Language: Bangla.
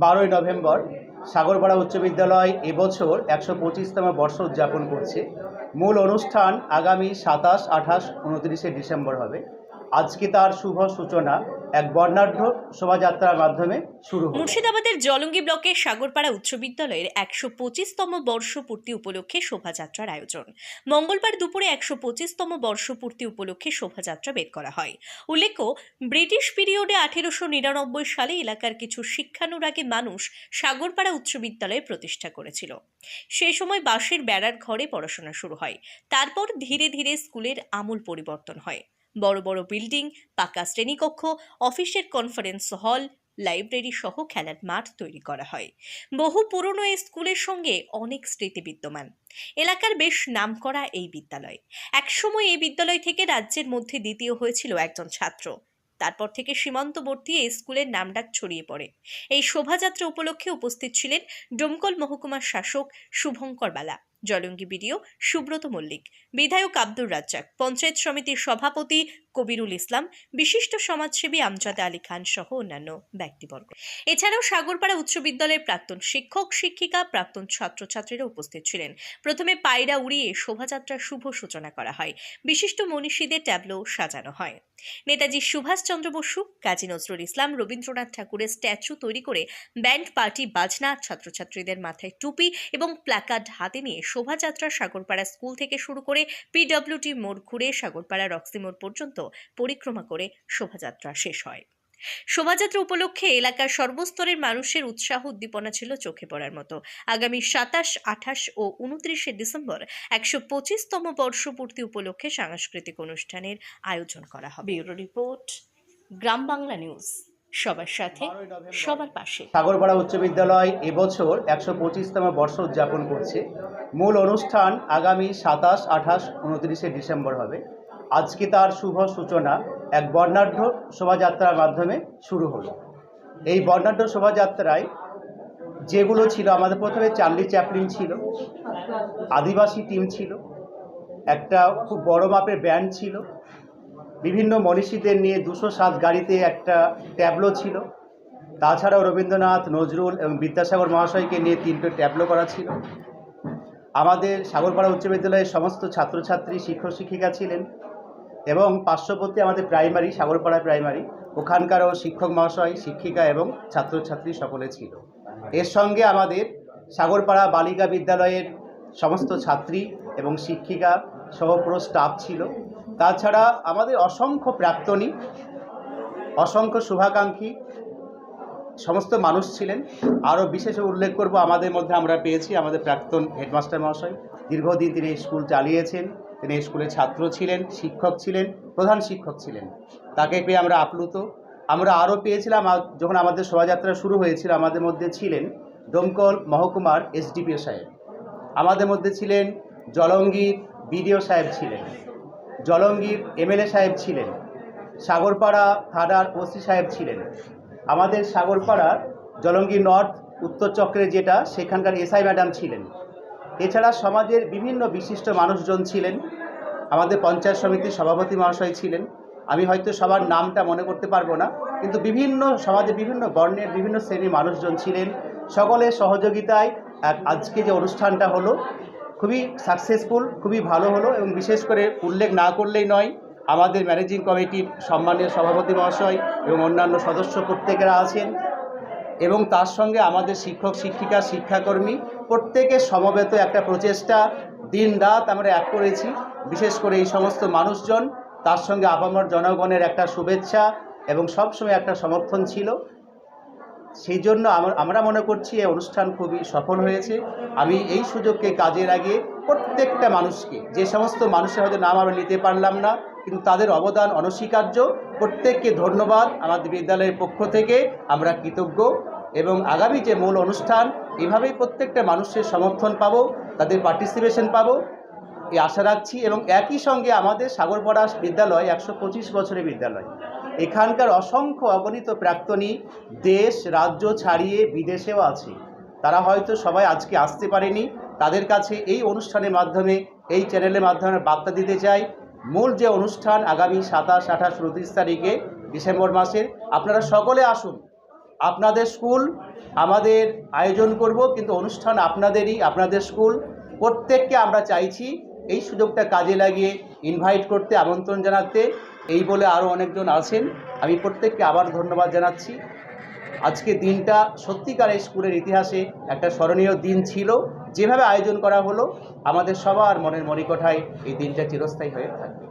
12ই নভেম্বর সাগরপাড়া উচ্চ বিদ্যালয় এবছর 125তম বর্ষ উদযাপন করছে। মূল অনুষ্ঠান আগামী 27, 28, 29শে ডিসেম্বর হবে। আজকে তার শুভ সূচনা এক বর্ণাঢ্য শোভাযাত্রার মাধ্যমে শুরু হবে। মুর্শিদাবাদের জলঙ্গি ব্লকের সাগরপাড়া উচ্চ বিদ্যালয়ের 125তম বর্ষপূর্তি উপলক্ষে শোভাযাত্রার আয়োজন। মঙ্গলবার দুপুরে 125তম বর্ষপূর্তি উপলক্ষে শোভাযাত্রা বের করা হয়। উল্লেখ্য, ব্রিটিশ পিরিয়ডে 1899 সালে এলাকার কিছু শিক্ষানুরাগী মানুষ সাগরপাড়া উচ্চ বিদ্যালয় প্রতিষ্ঠা করেছিল। সেই সময় বাঁশের বেড়ার ঘরে পড়াশোনা শুরু হয়। তারপর ধীরে ধীরে স্কুলের আমূল পরিবর্তন হয়। বড় বড় বিল্ডিং, পাকা শ্রেণীকক্ষ, অফিসের কনফারেন্স হল, লাইব্রেরি সহ খেলার মাঠ তৈরি করা হয়। বহু পুরনো এই স্কুলের সঙ্গে অনেক স্মৃতি বিদ্যমান। এলাকার বেশ নামকরা এই বিদ্যালয়। একসময় এই বিদ্যালয় থেকে রাজ্যের মধ্যে দ্বিতীয় হয়েছিল একজন ছাত্র। তারপর থেকে সীমান্তবর্তী এই স্কুলের নামডাক ছড়িয়ে পড়ে। এই শোভাযাত্রা উপলক্ষে উপস্থিত ছিলেন ডোমকল মহকুমার শাসক শুভঙ্কর বালা, জলঙ্গি বিডিও সুব্রত মল্লিক, বিধায়ক আব্দুর রাজ্জাক, পঞ্চায়েত সমিতির সভাপতি কবিরুল ইসলাম, বিশিষ্ট সমাজসেবী আমজাদ আলী খান সহ অন্যান্য ব্যক্তিবর্গ। এছাড়াও সাগরপাড়া উচ্চ বিদ্যালয়ের প্রাক্তন শিক্ষক শিক্ষিকা, প্রাক্তন ছাত্রছাত্রীরা উপস্থিত ছিলেন। প্রথমে পায়রা উড়িয়ে শোভাযাত্রার শুভ সূচনা করা হয়। বিশিষ্ট মনীষীদের ট্যাবলো সাজানো হয়। নেতাজি সুভাষচন্দ্র বসু, কাজী নজরুল ইসলাম, রবীন্দ্রনাথ ঠাকুরের স্ট্যাচু তৈরি করে ব্যান্ড পার্টি, বাজনা, ছাত্রছাত্রীদের মাথায় টুপি এবং প্ল্যাকার্ড হাতে নিয়ে শোভাযাত্রা সাগরপাড়া স্কুল থেকে শুরু করে পিডব্লিউডি মোড় ঘুরে সাগরপাড়া রক্সি মোড় পর্যন্ত পরিক্রমা করে শোভাযাত্রা শেষ হয়। শোভাযাত্রা উপলক্ষে এলাকার সর্বস্তরের মানুষের উৎসাহ উদ্দীপনা ছিল চোখে পড়ার মতো। আগামী 27, 28 ও 29শে ডিসেম্বর 125তম বর্ষপূর্তি উপলক্ষে সাংস্কৃতিক অনুষ্ঠানের আয়োজন করা হবে। ব্যুরো রিপোর্ট, গ্রাম বাংলা নিউজ। সবার সাথে, সবার পাশে। সাগরপাড়া উচ্চ বিদ্যালয় এবছর 125তম বর্ষ উদযাপন করছে। মূল অনুষ্ঠান আগামী 27, 28, 29শে ডিসেম্বর হবে। আজকে তার শুভ সূচনা এক বর্ণাঢ্য শোভাযাত্রার মাধ্যমে শুরু হলো। এই বর্ণাঢ্য শোভাযাত্রায় যেগুলো ছিল, আমাদের প্রথমে চার্লি চ্যাপলিন ছিল, আদিবাসী টিম ছিল, একটা খুব বড় মাপের ব্যান্ড ছিল, বিভিন্ন মনীষীদের নিয়ে 207 গাড়িতে একটা ট্যাবলো ছিল। তাছাড়াও রবীন্দ্রনাথ, নজরুল এবং বিদ্যাসাগর মহাশয়কে নিয়ে 3টে ট্যাবলো করা ছিল। আমাদের সাগরপাড়া উচ্চ বিদ্যালয়ের সমস্ত ছাত্রছাত্রী, শিক্ষক শিক্ষিকা ছিলেন এবং পার্শ্ববর্তী আমাদের প্রাইমারি, সাগরপাড়া প্রাইমারি, ওখানকারও শিক্ষক মহাশয়, শিক্ষিকা এবং ছাত্রছাত্রী সকলে ছিল। এর সঙ্গে আমাদের সাগরপাড়া বালিকা বিদ্যালয়ের সমস্ত ছাত্রী এবং শিক্ষিকা সহ পুরো স্টাফ ছিল। তাছাড়া আমাদের অসংখ্য প্রাক্তনী, অসংখ্য শুভাকাঙ্ক্ষী সমস্ত মানুষ ছিলেন। আরও বিশেষ উল্লেখ করব, আমাদের মধ্যে আমরা পেয়েছি আমাদের প্রাক্তন হেডমাস্টার মহাশয়। দীর্ঘদিন তিনি স্কুল চালিয়েছেন, তিনি স্কুলের ছাত্র ছিলেন, শিক্ষক ছিলেন, প্রধান শিক্ষক ছিলেন। তাকে পেয়ে আমরা আপ্লুত। আমরা আরও পেয়েছিলাম, যখন আমাদের শোভাযাত্রা শুরু হয়েছিল, আমাদের মধ্যে ছিলেন ডোমকল মহকুমার এসডিপিও সাহেব, আমাদের মধ্যে ছিলেন জলঙ্গির বিডিও সাহেব ছিলেন, জলঙ্গির এমএলএ সাহেব ছিলেন, সাগরপাড়া থানার ওসি সাহেব ছিলেন, আমাদের সাগরপাড়ার জলঙ্গি নর্থ উত্তর চক্রে যেটা, সেখানকার এসআই ম্যাডাম ছিলেন। এছাড়া সমাজের বিভিন্ন বিশিষ্ট মানুষজন ছিলেন। আমাদের পঞ্চায়েত সমিতির সভাপতি মহাশয় ছিলেন। আমি হয়তো সবার নামটা মনে করতে পারবো না, কিন্তু বিভিন্ন সমাজের বিভিন্ন বর্ণের বিভিন্ন শ্রেণীর মানুষজন ছিলেন। সকলের সহযোগিতায় আজকে যে অনুষ্ঠানটা হলো খুবই সাকসেসফুল, খুবই ভালো হলো। এবং বিশেষ করে উল্লেখ না করলেই নয়, আমাদের ম্যানেজিং কমিটির সম্মানীয় সভাপতি মহাশয় এবং অন্যান্য সদস্য প্রত্যেকেরা আছেন, এবং তার সঙ্গে আমাদের শিক্ষক শিক্ষিকা, শিক্ষাকর্মী প্রত্যেকের সমবেত একটা প্রচেষ্টা, দিন রাত আমরা এক করেছি। বিশেষ করে এই সমস্ত মানুষজন, তার সঙ্গে আপামর জনগণের একটা শুভেচ্ছা এবং সবসময় একটা সমর্থন ছিল। সেই জন্য আমরা মনে করছি এই অনুষ্ঠান খুবই সফল হয়েছে। আমি এই সুযোগকে কাজে লাগিয়ে প্রত্যেকটা মানুষকে, যে সমস্ত মানুষের হয়তো নাম আমরা নিতে পারলাম না, কিন্তু তাদের অবদান অনস্বীকার্য, প্রত্যেককে ধন্যবাদ। আমাদের বিদ্যালয়ের পক্ষ থেকে আমরা কৃতজ্ঞ। এবং আগামী যে মূল অনুষ্ঠান, এভাবেই প্রত্যেকটা মানুষের সমর্থন পাবো, তাদের পার্টিসিপেশন পাবো, এই আশা রাখছি। এবং একই সঙ্গে আমাদের সাগরপাড়া বিদ্যালয় 125 বছরের বিদ্যালয়। এখানকার অসংখ্য অগণিত প্রাক্তনী দেশ রাজ্য ছাড়িয়ে বিদেশেও আছে। তারা হয়তো সবাই আজকে আসতে পারেনি। তাদের কাছে এই অনুষ্ঠানের মাধ্যমে, এই চ্যানেলের মাধ্যমে বার্তা দিতে চাই, মূল যে অনুষ্ঠান আগামী 27, 28, 29 তারিখে ডিসেম্বর মাসের, আপনারা সকলে আসুন। আপনাদের স্কুল আমাদের আয়োজন করব, কিন্তু অনুষ্ঠান আপনাদেরই, আপনাদের স্কুল। প্রত্যেককে আমরা চাইছি এই সুযোগটা কাজে লাগিয়ে ইনভাইট করতে, আমন্ত্রণ জানাতে। এই বলে আরও অনেকজন আছেন, আমি প্রত্যেককে আবার ধন্যবাদ জানাচ্ছি। আজকে দিনটা সত্যিকার এই স্কুলের ইতিহাসে একটা স্মরণীয় দিন ছিল। যেভাবে আয়োজন করা হলো, আমাদের সবার মনের মণিকোঠায় এই দিনটা চিরস্থায়ী হয়ে থাকবে।